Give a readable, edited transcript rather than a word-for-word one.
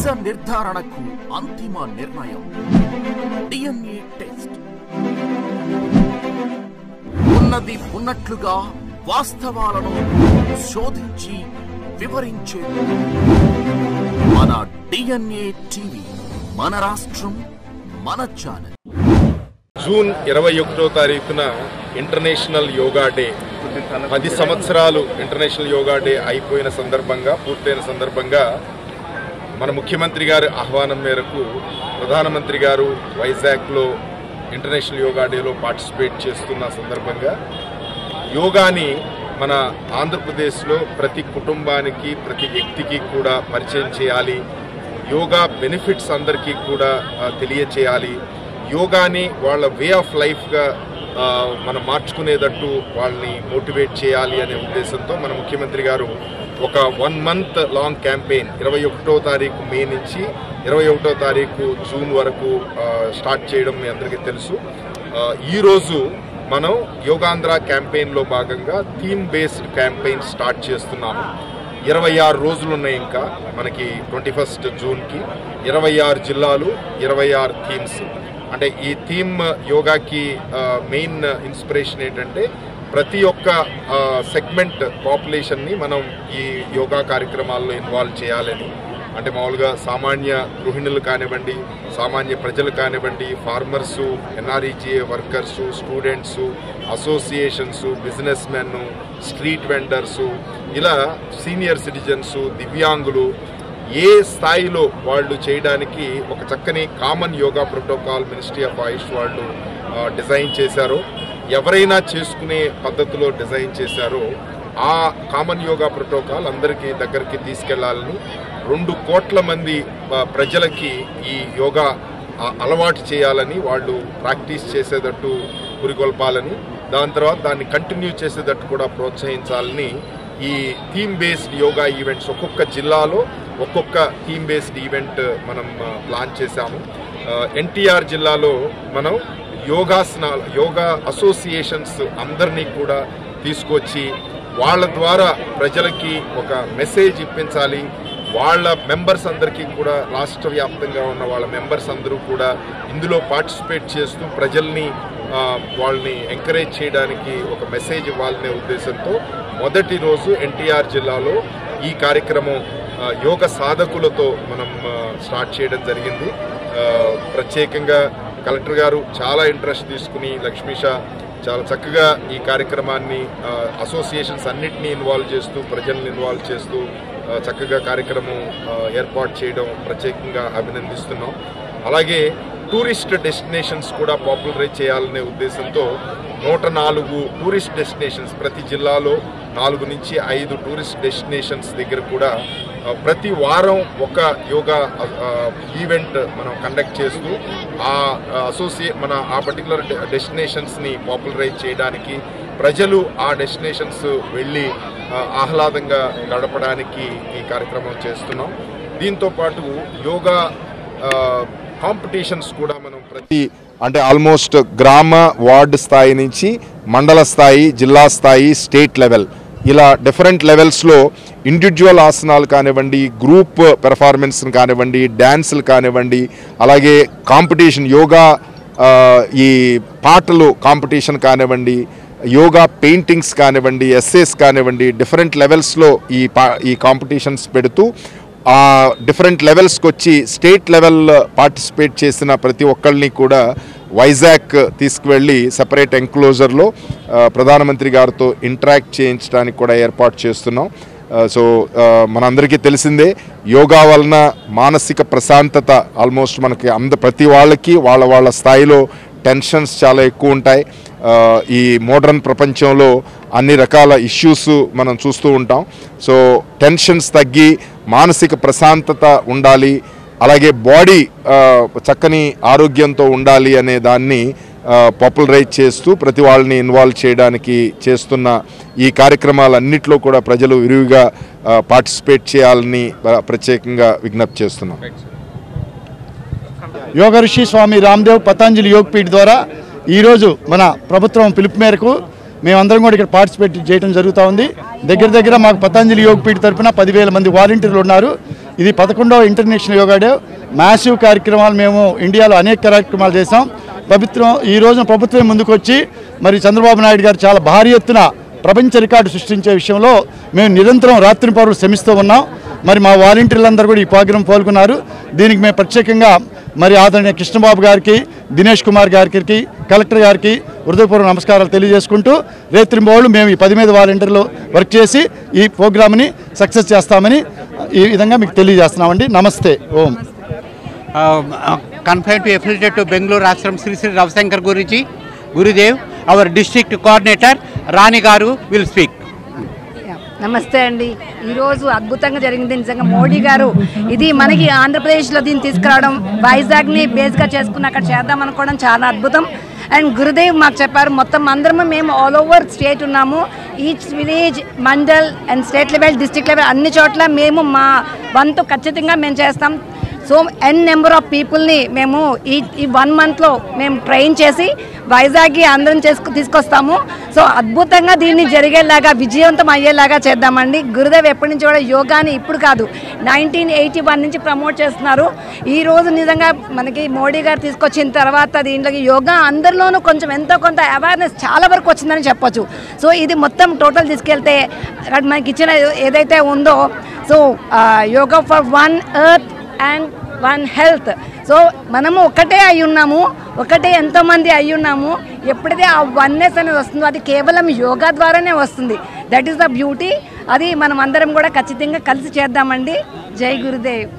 నిజ నిర్ధారణకు అంతిమ నిర్ణయం DNA టెస్ట్. ఉన్నది ఉన్నట్లుగా వాస్తవాలను శోధించి వివరించే మన DNA టీవీ, మన రాష్ట్రం, మన ఛానల్. జూన్ 21వ తారీఖున ఇంటర్నేషనల్ యోగా డే. 10 సంవత్సరాలు ఇంటర్నేషనల్ యోగా డే అయిపోయిన సందర్భంగా, పూర్తయిన సందర్భంగా మన ముఖ్యమంత్రి గారి ఆహ్వానం మేరకు ప్రధానమంత్రి గారు వైజాగ్లో ఇంటర్నేషనల్ యోగా డేలో పార్టిసిపేట్ చేస్తున్న సందర్భంగా యోగాని మన ఆంధ్రప్రదేశ్లో ప్రతి కుటుంబానికి, ప్రతి వ్యక్తికి కూడా పరిచయం చేయాలి. యోగా బెనిఫిట్స్ అందరికీ కూడా తెలియచేయాలి. యోగాని వాళ్ళ వే ఆఫ్ లైఫ్గా మనం మార్చుకునేటట్టు వాళ్ళని మోటివేట్ చేయాలి అనే ఉద్దేశంతో మన ముఖ్యమంత్రి గారు ఒక 1 month లాంగ్ క్యాంపెయిన్ 21వ తారీఖు మే నుంచి 21వ తారీఖు జూన్ వరకు స్టార్ట్ చేయడం మీ అందరికీ తెలుసు. ఈరోజు మనం యోగాంధ్ర క్యాంపెయిన్లో భాగంగా థీమ్ బేస్డ్ క్యాంపెయిన్ స్టార్ట్ చేస్తున్నాము. 26 రోజులు ఉన్నాయి ఇంకా మనకి 21st జూన్కి. 26 జిల్లాలు, 26 థీమ్స్. అంటే ఈ థీమ్ యోగాకి మెయిన్ ఇన్స్పిరేషన్ ఏంటంటే ప్రతి ఒక్క సెగ్మెంట్ పాపులేషన్ని మనం ఈ యోగా కార్యక్రమాల్లో ఇన్వాల్వ్ చేయాలని. అంటే మామూలుగా సామాన్య గృహిణులు కానివ్వండి, సామాన్య ప్రజలు కానివ్వండి, farmers, NREGA workers, students, associations, business men, street vendors, ఇలా సీనియర్ సిటిజన్సు, దివ్యాంగులు, ఏ స్థాయిలో వాళ్ళు చేయడానికి ఒక చక్కని common yoga protocol ministry of Ayush వాళ్ళు డిజైన్ చేశారో, ఎవరైనా చేసుకునే పద్ధతిలో డిజైన్ చేశారో ఆ కామన్ యోగా ప్రోటోకాల్ అందరికీ దగ్గరికి తీసుకెళ్లాలని, 2 కోట్ల మంది ప్రజలకి ఈ యోగా అలవాటు చేయాలని, వాళ్ళు ప్రాక్టీస్ చేసేటట్టు పురికొల్పాలని, దాని తర్వాత దాన్ని కంటిన్యూ చేసేటట్టు కూడా ప్రోత్సహించాలని ఈ థీమ్ బేస్డ్ యోగా ఈవెంట్స్ ఒక్కొక్క జిల్లాలో ఒక్కొక్క థీమ్ బేస్డ్ ఈవెంట్ మనం ప్లాన్ చేశాము. NTR జిల్లాలో మనం యోగా అసోసియేషన్స్ అందరినీ కూడా తీసుకొచ్చి వాళ్ళ ద్వారా ప్రజలకి ఒక మెసేజ్ ఇప్పించాలి. వాళ్ళ మెంబర్స్ అందరికీ కూడా, రాష్ట్ర వ్యాప్తంగా ఉన్న వాళ్ళ మెంబర్స్ అందరూ కూడా ఇందులో పార్టిసిపేట్ చేస్తూ ప్రజల్ని వాళ్ళని ఎంకరేజ్ చేయడానికి ఒక మెసేజ్ ఇవ్వాలనే ఉద్దేశంతో మొదటి రోజు NTR జిల్లాలో ఈ కార్యక్రమం యోగ సాధకులతో మనం స్టార్ట్ చేయడం జరిగింది. ప్రత్యేకంగా కలెక్టర్ గారు చాలా ఇంట్రెస్ట్ తీసుకుని, లక్ష్మీషా చాలా చక్కగా ఈ కార్యక్రమాన్ని అసోసియేషన్స్ అన్నిటినీ ఇన్వాల్వ్ చేస్తూ, ప్రజల్ని ఇన్వాల్వ్ చేస్తూ చక్కగా కార్యక్రమం ఏర్పాటు చేయడం ప్రత్యేకంగా అభినందిస్తున్నాం. అలాగే టూరిస్ట్ డెస్టినేషన్స్ కూడా పాపులరైజ్ చేయాలనే ఉద్దేశంతో 104 టూరిస్ట్ డెస్టినేషన్స్, ప్రతి జిల్లాలో 4 నుంచి 5 టూరిస్ట్ డెస్టినేషన్స్ దగ్గర కూడా ప్రతి వారం ఒక యోగా ఈవెంట్ మనం కండక్ట్ చేస్తూ మన ఆ పర్టికులర్ డెస్టినేషన్స్ని పాపులరైజ్ చేయడానికి, ప్రజలు ఆ డెస్టినేషన్స్ వెళ్ళి ఆహ్లాదంగా గడపడానికి ఈ కార్యక్రమం చేస్తున్నాం. దీంతోపాటు యోగా కాంపిటీషన్స్ కూడా మనం అంటే ఆల్మోస్ట్ గ్రామ, వార్డు స్థాయి నుంచి మండల స్థాయి, జిల్లా స్థాయి, స్టేట్ లెవెల్, ఇలా డిఫరెంట్ లెవెల్స్లో ఇండివిజువల్ ఆసనాలు కానివ్వండి, గ్రూప్ పెర్ఫార్మెన్స్ని కానివ్వండి, డ్యాన్సులు కానివ్వండి, అలాగే కాంపిటీషన్ యోగా ఈ పాటలు కాంపిటీషన్ కానివ్వండి, యోగా పెయింటింగ్స్ కానివ్వండి, ఎస్సేస్ కానివ్వండి, డిఫరెంట్ లెవెల్స్లో ఈ కాంపిటీషన్స్ పెడుతూ ఆ డిఫరెంట్ లెవెల్స్కి వచ్చి స్టేట్ లెవెల్ పార్టిసిపేట్ చేసిన ప్రతి ఒక్కళ్ళని కూడా వైజాగ్ తీసుకువెళ్ళి సెపరేట్ ఎంక్లోజర్లో ప్రధానమంత్రి గారితో ఇంటరాక్ట్ చేయించడానికి కూడా ఏర్పాటు చేస్తున్నాం. సో మనందరికీ తెలిసిందే, యోగా వలన మానసిక ప్రశాంతత ఆల్మోస్ట్ మనకి ప్రతి వాళ్ళకి వాళ్ళ స్థాయిలో టెన్షన్స్ చాలా ఎక్కువ ఉంటాయి. ఈ మోడర్న్ ప్రపంచంలో అన్ని రకాల ఇష్యూస్ మనం చూస్తూ ఉంటాం. సో టెన్షన్స్ తగ్గి మానసిక ప్రశాంతత ఉండాలి, అలాగే బాడీ చక్కని ఆరోగ్యంతో ఉండాలి అనే దాన్ని పాపులరైజ్ చేస్తూ ప్రతి వాళ్ళని ఇన్వాల్వ్ చేయడానికి చేస్తున్న ఈ కార్యక్రమాలన్నింటిలో కూడా ప్రజలు విరివిగా పార్టిసిపేట్ చేయాలని ప్రత్యేకంగా విజ్ఞప్తి చేస్తున్నాం. యోగ ఋషి స్వామి రామ్దేవ్ పతంజలి యోగపీఠ ద్వారా ఈరోజు మన ప్రభుత్వం పిలుపు మేరకు మేమందరం కూడా ఇక్కడ పార్టిసిపేట్ చేయడం జరుగుతూ ఉంది. దగ్గర మాకు పతంజలి యోగపీఠ తరఫున 10,000 మంది వాలంటీర్లు ఉన్నారు. ఇది 11వ ఇంటర్నేషనల్ యోగా డే. మ్యాసివ్ కార్యక్రమాలు మేము ఇండియాలో అనేక కార్యక్రమాలు చేసాం. ఈ రోజున ప్రభుత్వం ముందుకు వచ్చి మరి చంద్రబాబు నాయుడు గారు చాలా భారీ ఎత్తున ప్రపంచ రికార్డు సృష్టించే విషయంలో మేము నిరంతరం రాత్రింపవలు శ్రమిస్తూ ఉన్నాం. మరి మా వాలంటీర్లందరూ కూడా ఈ ప్రోగ్రాం పాల్గొన్నారు. దీనికి మేము ప్రత్యేకంగా మరి ఆదరణీయ కృష్ణబాబు గారికి, దినేష్ కుమార్ గారికి, కలెక్టర్ గారికి హృదయపూర్వక నమస్కారాలు తెలియజేసుకుంటూ రేత్రింబోళ్ళు మేము ఈ 10 మంది వాలంటీర్లు వర్క్ చేసి ఈ ప్రోగ్రామ్ని సక్సెస్ చేస్తామని ఈ విధంగా మీకు తెలియజేస్తున్నామండి. నమస్తే. ఓం. Confined to affiliated to Bengaluru Ashram Sri Sri Ravsankar Guruji, Gurudev, our district coordinator Rani Garu will speak. నమస్తే అండి. ఈరోజు అద్భుతంగా జరిగింది నిజంగా. మోడీ గారు ఇది మనకి ఆంధ్రప్రదేశ్లో దీన్ని తీసుకురావడం, వైజాగ్ని బేస్గా చేసుకుని అక్కడ చేద్దాం అనుకోవడం చాలా అద్భుతం. అండ్ గురుదేవ్ మాకు చెప్పారు మొత్తం అందరము మేము ఆల్ ఓవర్ స్టేట్ ఉన్నాము. Each village, mandal and state level, district level అన్ని చోట్ల మేము మా వంతు ఖచ్చితంగా మేము చేస్తాం. సో నెంబర్ ఆఫ్ పీపుల్ని మేము ఈ 1 మంత్లో మేము ట్రైన్ చేసి వైజాగ్కి అందరం తీసుకొస్తాము. సో అద్భుతంగా దీన్ని జరిగేలాగా, విజయవంతం అయ్యేలాగా చేద్దామండి. గురుదేవ్ ఎప్పటి నుంచి కూడా యోగాని ఇప్పుడు కాదు 1981 నుంచి ప్రమోట్ చేస్తున్నారు. ఈరోజు నిజంగా మనకి మోడీ గారు తీసుకొచ్చిన తర్వాత దీంట్లోకి యోగా అందరిలోనూ కొంచెం ఎంతో కొంత అవేర్నెస్ చాలా వరకు వచ్చిందని చెప్పొచ్చు. సో ఇది మొత్తం టోటల్ తీసుకెళ్తే మనకి ఇచ్చిన ఏదైతే ఉందో, so yoga for 1 earth and 1 health. So మనము ఒకటే అయి ఉన్నాము, ఒకటే ఎంతోమంది అయి ఉన్నాము. ఎప్పుడైతే ఆ వన్నెస్ అనేది వస్తుందో అది కేవలం యోగా ద్వారానే వస్తుంది. That is the beauty. అది మనం అందరం కూడా ఖచ్చితంగా కలిసి చేద్దామండి. జై గురుదేవ్.